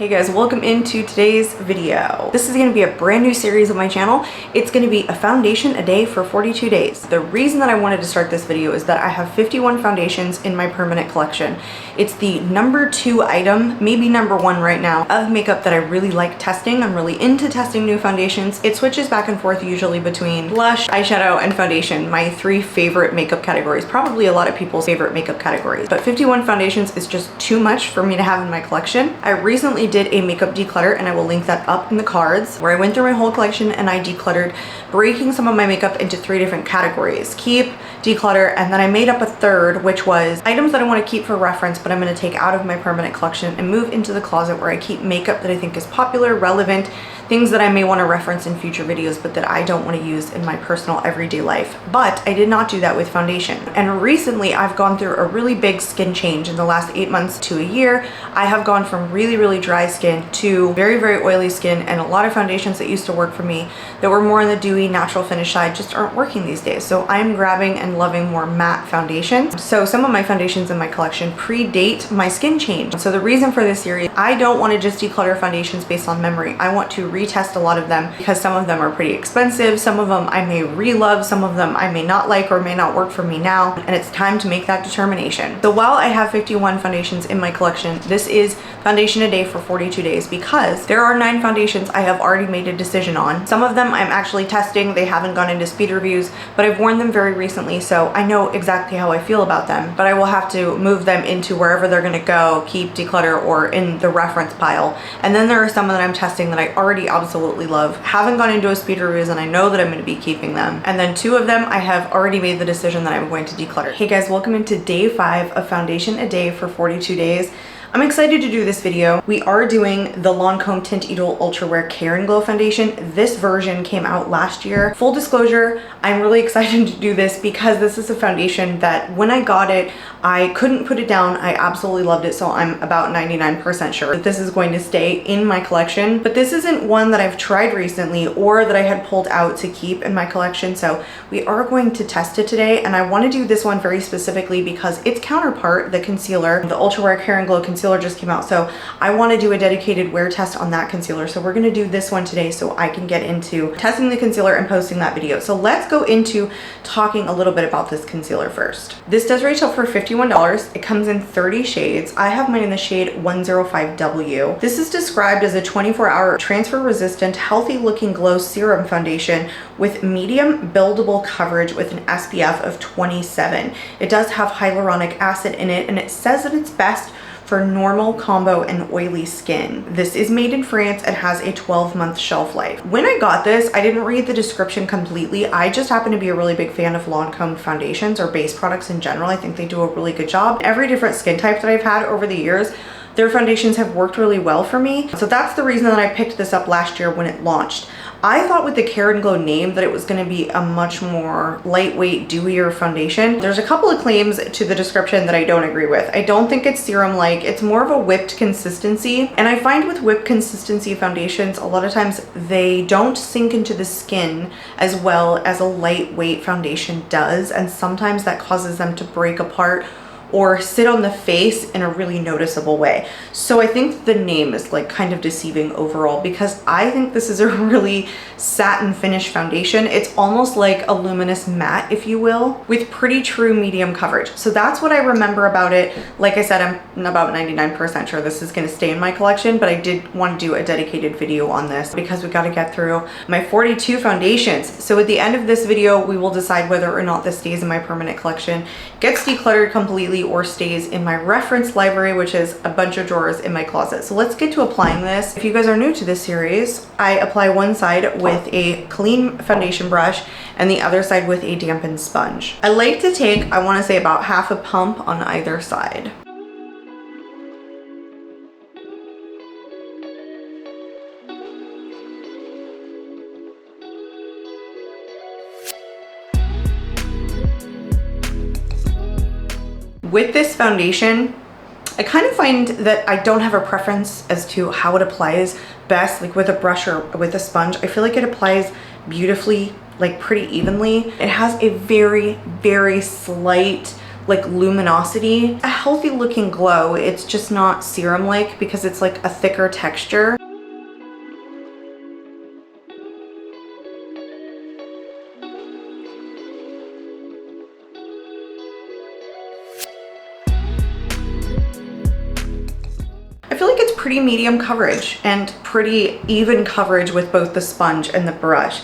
Hey guys, welcome into today's video. This is going to be a brand new series on my channel. It's going to be a foundation a day for 42 days. The reason that I wanted to start this video is that I have 51 foundations in my permanent collection. It's the number 2 item, maybe number 1 right now, of makeup that I really like testing. I'm really into testing new foundations. It switches back and forth usually between blush, eyeshadow, and foundation, my 3 favorite makeup categories, probably a lot of people's favorite makeup categories. But 51 foundations is just too much for me to have in my collection. I recently did a makeup declutter, and I will link that up in the cards, where I went through my whole collection and I decluttered, breaking some of my makeup into 3 different categories: keep, declutter, and then I made up a third, which was items that I want to keep for reference but I'm going to take out of my permanent collection and move into the closet, where I keep makeup that I think is popular, relevant, things that I may want to reference in future videos but that I don't want to use in my personal everyday life. But I did not do that with foundation. And recently I've gone through a really big skin change. In the last 8 months to a year, I have gone from really dry skin to very oily skin, and a lot of foundations that used to work for me that were more on the dewy natural finish side just aren't working these days. So I'm grabbing and loving more matte foundations. So some of my foundations in my collection predate my skin change. So the reason for this series, I don't want to just declutter foundations based on memory. I want to retest a lot of them because some of them are pretty expensive, some of them I may re-love, some of them I may not like or may not work for me now, and it's time to make that determination. So while I have 51 foundations in my collection, this is foundation a day for 42 days because there are 9 foundations I have already made a decision on. Some of them I'm actually testing, they haven't gone into speed reviews, but I've worn them very recently, so I know exactly how I feel about them, but I will have to move them into wherever they're gonna go, keep, declutter, or in the reference pile. And then there are some that I'm testing that I already absolutely love, haven't gone into a speed reviews, and I know that I'm going to be keeping them. And then 2 of them I have already made the decision that I'm going to declutter. Hey guys, welcome into day 5 of foundation a day for 42 days. I'm excited to do this video. We are doing the Lancome Tint Idole Ultra Wear Care and Glow Foundation. This version came out last year. Full disclosure, I'm really excited to do this because this is a foundation that when I got it, I couldn't put it down. I absolutely loved it, so I'm about 99% sure that this is going to stay in my collection. But this isn't one that I've tried recently or that I had pulled out to keep in my collection, so we are going to test it today. And I want to do this one very specifically because its counterpart, the concealer, the Ultra Wear Care and Glow Concealer, just came out, so I want to do a dedicated wear test on that concealer. So we're going to do this one today so I can get into testing the concealer and posting that video. So let's go into talking a little bit about this concealer first. This does retail for $51. It comes in 30 shades. I have mine in the shade 105W. This is described as a 24-hour transfer resistant, healthy looking glow serum foundation with medium buildable coverage with an SPF of 27. It does have hyaluronic acid in it, and it says that it's best for normal, combo, and oily skin. This is made in France and has a 12-month shelf life. When I got this, I didn't read the description completely. I just happen to be a really big fan of Lancome foundations or base products in general. I think they do a really good job. Every different skin type that I've had over the years, their foundations have worked really well for me. So that's the reason that I picked this up last year when it launched. I thought with the Care and Glow name that it was going to be a much more lightweight, dewier foundation. There's a couple of claims to the description that I don't agree with. I don't think it's serum-like. It's more of a whipped consistency. And I find with whipped consistency foundations, a lot of times they don't sink into the skin as well as a lightweight foundation does. And sometimes that causes them to break apart or sit on the face in a really noticeable way. So I think the name is like kind of deceiving overall, because I think this is a really satin finish foundation. It's almost like a luminous matte, if you will, with pretty true medium coverage. So that's what I remember about it. Like I said, I'm about 99% sure this is gonna stay in my collection, but I did want to do a dedicated video on this because we gotta get through my 42 foundations. So at the end of this video, we will decide whether or not this stays in my permanent collection, gets decluttered completely, or stays in my reference library, which is a bunch of drawers in my closet. So let's get to applying this. If you guys are new to this series, I apply one side with a clean foundation brush and the other side with a dampened sponge. I like to take, I want to say, about half a pump on either side. With this foundation, I kind of find that I don't have a preference as to how it applies best, like with a brush or with a sponge. I feel like it applies beautifully, like pretty evenly. It has a very slight like luminosity, a healthy looking glow. It's just not serum like because it's like a thicker texture. I feel like it's pretty medium coverage and pretty even coverage with both the sponge and the brush.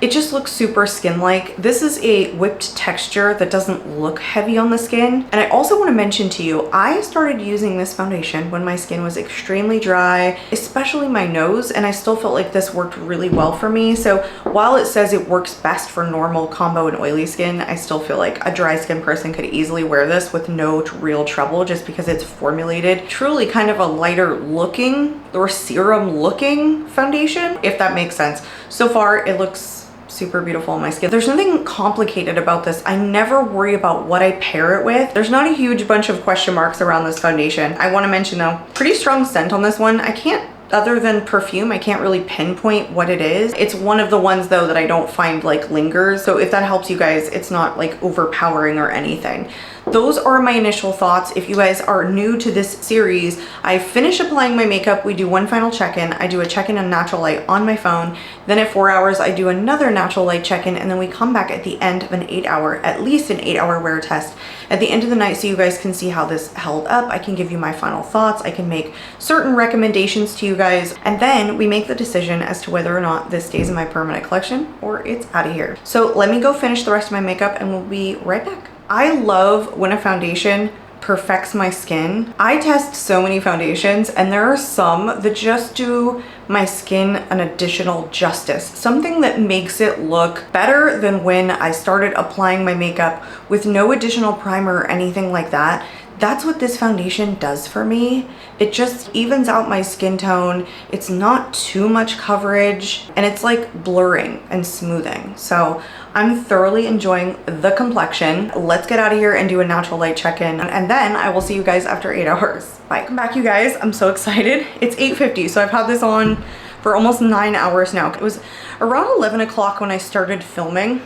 It just looks super skin-like. This is a whipped texture that doesn't look heavy on the skin. And I also want to mention to you, I started using this foundation when my skin was extremely dry, especially my nose, and I still felt like this worked really well for me. So while it says it works best for normal, combo, and oily skin, I still feel like a dry skin person could easily wear this with no real trouble just because it's formulated truly kind of a lighter looking or serum looking foundation, if that makes sense. So far, it looks super beautiful on my skin. There's nothing complicated about this. I never worry about what I pair it with. There's not a huge bunch of question marks around this foundation. I want to mention though, pretty strong scent on this one. I can't, other than perfume, I can't really pinpoint what it is. It's one of the ones though that I don't find like lingers. So if that helps you guys, it's not like overpowering or anything. Those are my initial thoughts. If you guys are new to this series, I finish applying my makeup. We do one final check-in. I do a check-in on natural light on my phone. Then at 4 hours, I do another natural light check-in, and then we come back at the end of an 8-hour, at least an 8-hour wear test at the end of the night so you guys can see how this held up. I can give you my final thoughts. I can make certain recommendations to you guys, and then we make the decision as to whether or not this stays in my permanent collection or it's out of here. So let me go finish the rest of my makeup and we'll be right back. I love when a foundation perfects my skin. I test so many foundations and there are some that just do my skin an additional justice. Something that makes it look better than when I started applying my makeup with no additional primer or anything like that. That's what this foundation does for me. It just evens out my skin tone. It's not too much coverage and it's like blurring and smoothing. So I'm thoroughly enjoying the complexion. Let's get out of here and do a natural light check-in, and then I will see you guys after 8 hours. Bye. Welcome back, you guys. I'm so excited. It's 8:50, so I've had this on for almost 9 hours now. It was around 11 o'clock when I started filming.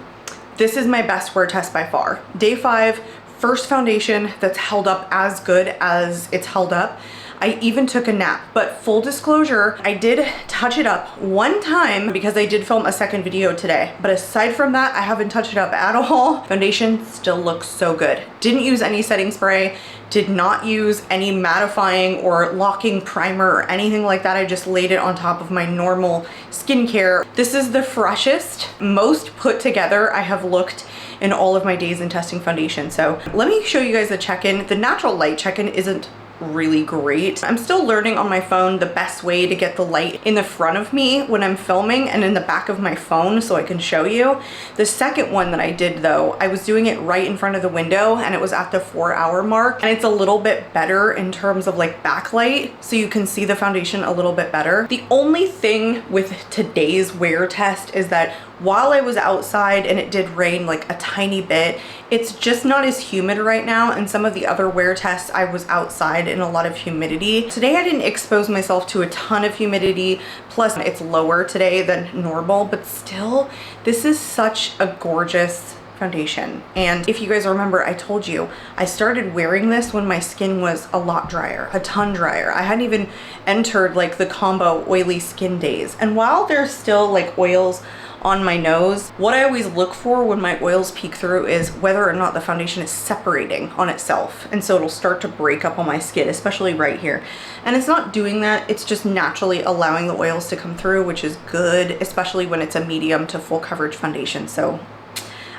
This is my best wear test by far. Day 5, first foundation that's held up as good as it's held up. I even took a nap, but full disclosure, I did touch it up one time because I did film a second video today. But aside from that, I haven't touched it up at all. Foundation still looks so good. Didn't use any setting spray, did not use any mattifying or locking primer or anything like that. I just laid it on top of my normal skincare. This is the freshest, most put together I have looked in all of my days in testing foundation. So let me show you guys the check-in. The natural light check-in isn't really great. I'm still learning on my phone the best way to get the light in the front of me when I'm filming and in the back of my phone so I can show you. The second one that I did though, I was doing it right in front of the window and it was at the 4-hour mark, and it's a little bit better in terms of like backlight so you can see the foundation a little bit better. The only thing with today's wear test is that while I was outside and it did rain like a tiny bit, it's just not as humid right now, and some of the other wear tests I was outside in a lot of humidity. Today I didn't expose myself to a ton of humidity, plus it's lower today than normal, but still this is such a gorgeous foundation. And if you guys remember, I told you I started wearing this when my skin was a lot drier, a ton drier. I hadn't even entered like the combo oily skin days, and while there's still like oils on my nose, what I always look for when my oils peek through is whether or not the foundation is separating on itself, and so it'll start to break up on my skin, especially right here. And it's not doing that, it's just naturally allowing the oils to come through, which is good, especially when it's a medium to full coverage foundation. So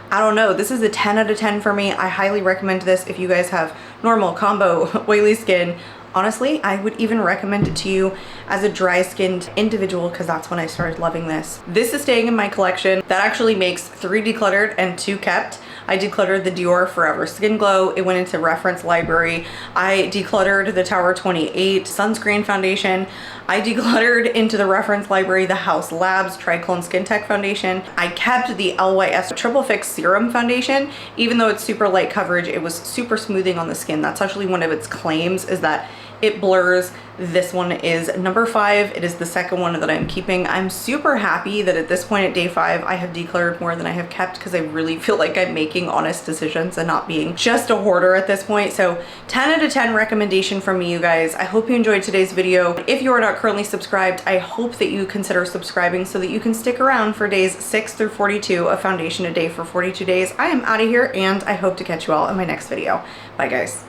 I don't know, this is a 10 out of 10 for me. I highly recommend this if you guys have normal, combo, oily skin. Honestly, I would even recommend it to you as a dry skinned individual because that's when I started loving this. This is staying in my collection. That actually makes 3 decluttered and 2 kept. I decluttered the Dior Forever Skin Glow. It went into reference library. I decluttered the Tower 28 sunscreen foundation. I decluttered into the reference library the House Labs Triclone Skin Tech foundation. I kept the LYS Triple Fix Serum foundation. Even though it's super light coverage, it was super smoothing on the skin. That's actually one of its claims, is that it blurs. This one is number 5. It is the second one that I'm keeping. I'm super happy that at this point at day 5, I have decluttered more than I have kept, because I really feel like I'm making honest decisions and not being just a hoarder at this point. So 10 out of 10 recommendation from me, you guys. I hope you enjoyed today's video. If you are not currently subscribed, I hope that you consider subscribing so that you can stick around for days 6 through 42 of Foundation a Day for 42 days. I am out of here, and I hope to catch you all in my next video. Bye, guys.